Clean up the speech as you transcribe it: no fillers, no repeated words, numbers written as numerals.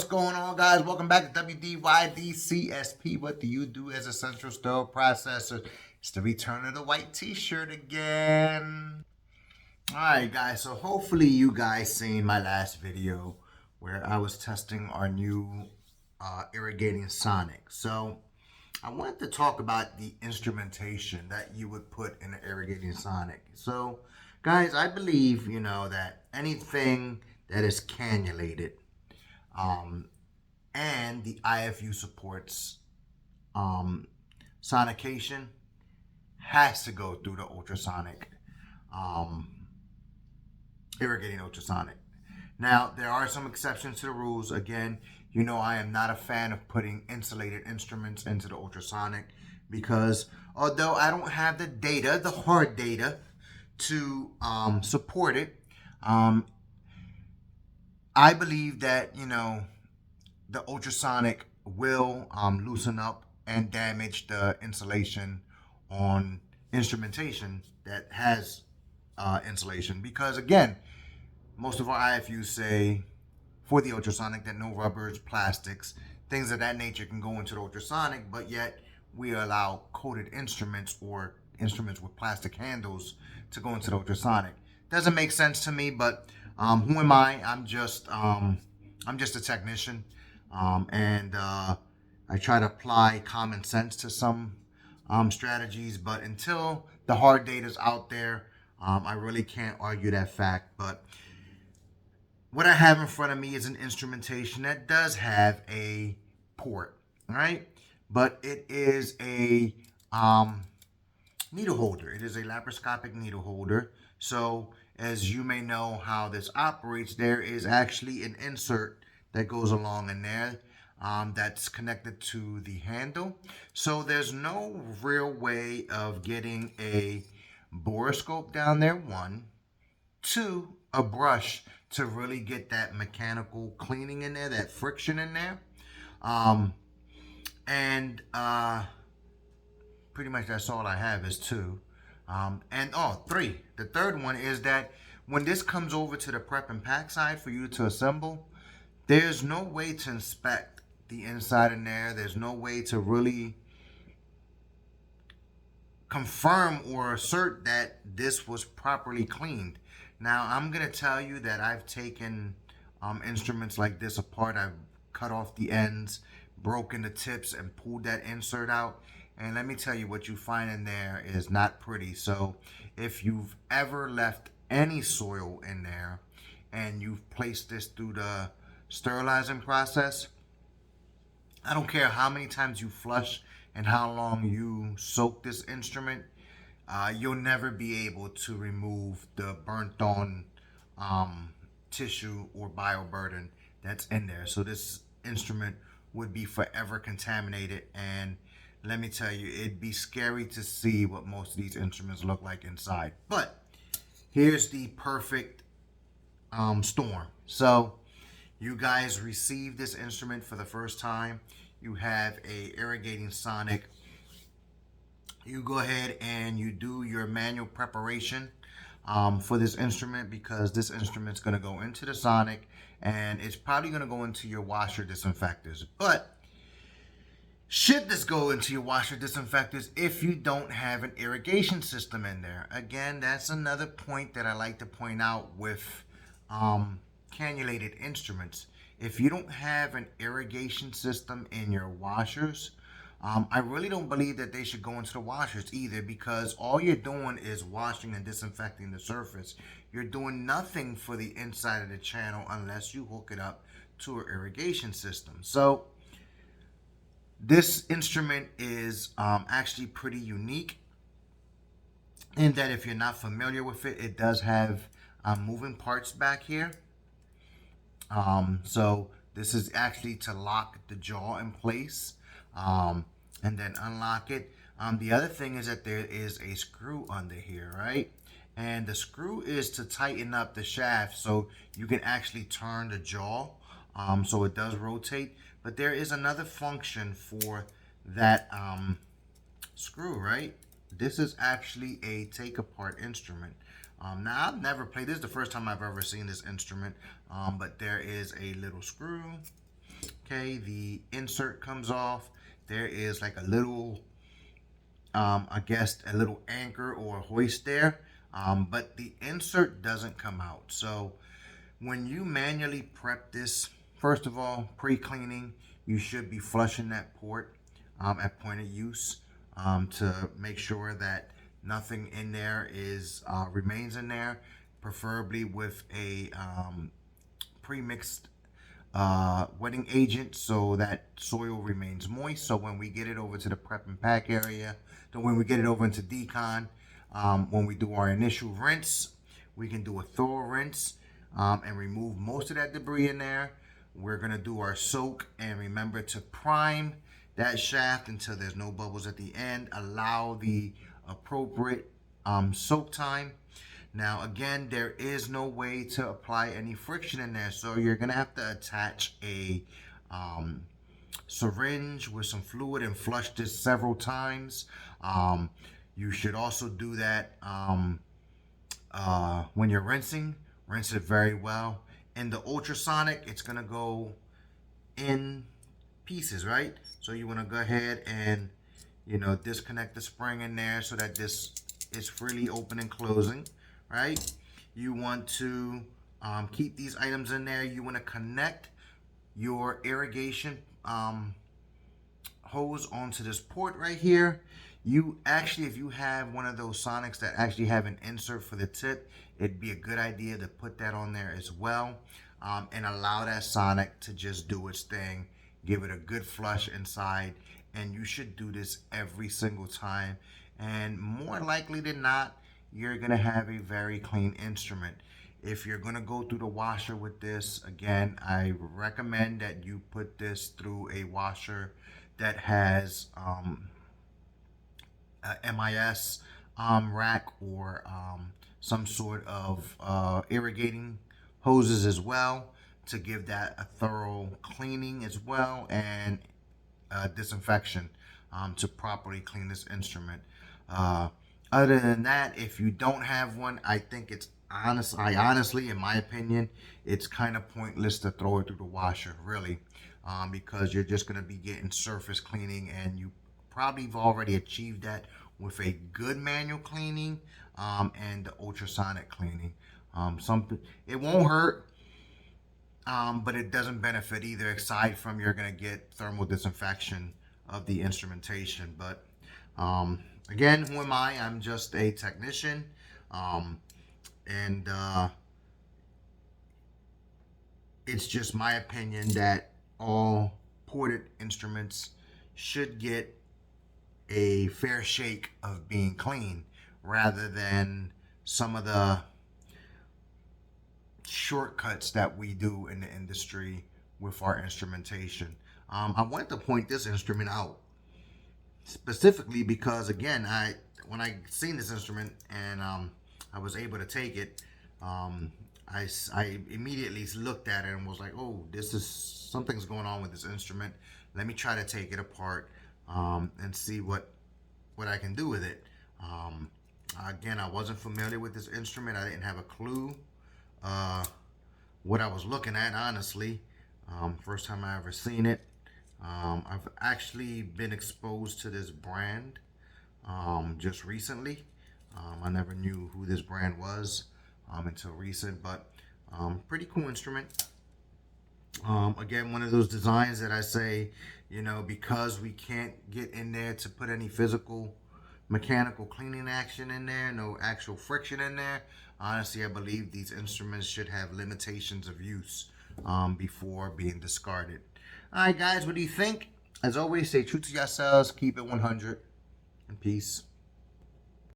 going on, guys? Welcome back to W.D.Y.D. CSP. What do you do as a central store processor? It's the return of the white t-shirt again. Alright, guys, so hopefully you guys seen my last video where I was testing our new irrigating sonic. So I wanted to talk about the instrumentation that you would put in an irrigating sonic. So guys, I believe, that anything that is cannulated, and the IFU supports sonication, has to go through the ultrasonic, irrigating ultrasonic. Now, there are some exceptions to the rules. Again, I am not a fan of putting insulated instruments into the ultrasonic because although I don't have the data, the hard data, to support it, I believe that, the ultrasonic will loosen up and damage the insulation on instrumentation that has insulation. Because again, most of our IFUs say for the ultrasonic that no rubbers, plastics, things of that nature can go into the ultrasonic, but yet we allow coated instruments or instruments with plastic handles to go into the ultrasonic. Doesn't make sense to me, but who am I? I'm just a technician, and I try to apply common sense to some strategies. But until the hard data's out there, I really can't argue that fact. But what I have in front of me is an instrumentation that does have a port, right? But it is a needle holder. It is a laparoscopic needle holder. So as you may know how this operates, there is actually an insert that goes along in there that's connected to the handle. So there's no real way of getting a borescope down there, one. Two, a brush to really get that mechanical cleaning in there, that friction in there. Pretty much that's all I have is two. Three. The third one is that when this comes over to the prep and pack side for you to assemble, there's no way to inspect the inside in there. There's no way to really confirm or assert that this was properly cleaned. Now, I'm going to tell you that I've taken instruments like this apart. I've cut off the ends, broken the tips, and pulled that insert out. And let me tell you, what you find in there is not pretty. So if you've ever left any soil in there and you've placed this through the sterilizing process, I don't care how many times you flush and how long you soak this instrument, you'll never be able to remove the burnt on tissue or bioburden that's in there. So this instrument would be forever contaminated, and let me tell you, it'd be scary to see what most of these instruments look like inside. But here's the perfect storm. So you guys receive this instrument for the first time. You have a irrigating sonic. You go ahead and you do your manual preparation for this instrument, because this instrument's going to go into the sonic and it's probably going to go into your washer disinfectors. But should this go into your washer disinfectors if you don't have an irrigation system in there? Again, that's another point that I like to point out with cannulated instruments. If you don't have an irrigation system in your washers, I really don't believe that they should go into the washers either, because all you're doing is washing and disinfecting the surface. You're doing nothing for the inside of the channel unless you hook it up to an irrigation system. So this instrument is actually pretty unique in that if you're not familiar with it, it does have moving parts back here. So this is actually to lock the jaw in place and then unlock it. The other thing is that there is a screw under here, right? And the screw is to tighten up the shaft so you can actually turn the jaw so it does rotate. But there is another function for that screw, right? This is actually a take-apart instrument. Now, I've never played, this is the first time I've ever seen this instrument, but there is a little screw Okay, the insert comes off. There is like a little, I guess a little anchor or a hoist there, but the insert doesn't come out. So when you manually prep this, first of all, pre-cleaning, you should be flushing that port at point of use to make sure that nothing in there is remains in there, preferably with a pre-mixed wetting agent so that soil remains moist. So when we get it over to the prep and pack area, then when we get it over into decon, when we do our initial rinse, we can do a thorough rinse and remove most of that debris in there. We're gonna do our soak and remember to prime that shaft until there's no bubbles at the end. Allow the appropriate soak time. Now again, there is no way to apply any friction in there, so you're gonna have to attach a syringe with some fluid and flush this several times. You should also do that when you're rinsing. Rinse it very well. In the ultrasonic, it's gonna go in pieces, right? So you want to go ahead and disconnect the spring in there so that this is freely open and closing, right? You want to keep these items in there. You want to connect your irrigation hose onto this port right here. You actually, if you have one of those Sonics that actually have an insert for the tip, it'd be a good idea to put that on there as well, and allow that Sonic to just do its thing. Give it a good flush inside, and you should do this every single time. And more likely than not, you're gonna have a very clean instrument. If you're gonna go through the washer with this, again, I recommend that you put this through a washer that has a MIS rack or some sort of irrigating hoses as well, to give that a thorough cleaning as well, and disinfection to properly clean this instrument. Other than that, if you don't have one, I think it's honestly, in my opinion, it's kind of pointless to throw it through the washer, really, because you're just going to be getting surface cleaning, and you probably have already achieved that with a good manual cleaning and the ultrasonic cleaning. It won't hurt, but it doesn't benefit either, aside from you're going to get thermal disinfection of the instrumentation. But again, who am I? I'm just a technician, and it's just my opinion that all ported instruments should get a fair shake of being clean, rather than some of the shortcuts that we do in the industry with our instrumentation. I wanted to point this instrument out specifically because, again, when I seen this instrument and I was able to take it, I immediately looked at it and was like, oh, something's going on with this instrument. Let me try to take it apart and see what I can do with it. Again, I wasn't familiar with this instrument. I didn't have a clue what I was looking at, honestly. First time I ever seen it. I've actually been exposed to this brand just recently. I never knew who this brand was until recent, but pretty cool instrument. Again, one of those designs that I say, because we can't get in there to put any physical mechanical cleaning action in there, no actual friction in there, honestly, I believe these instruments should have limitations of use before being discarded. All right, guys, what do you think? As always, stay true to yourselves, keep it 100, and peace.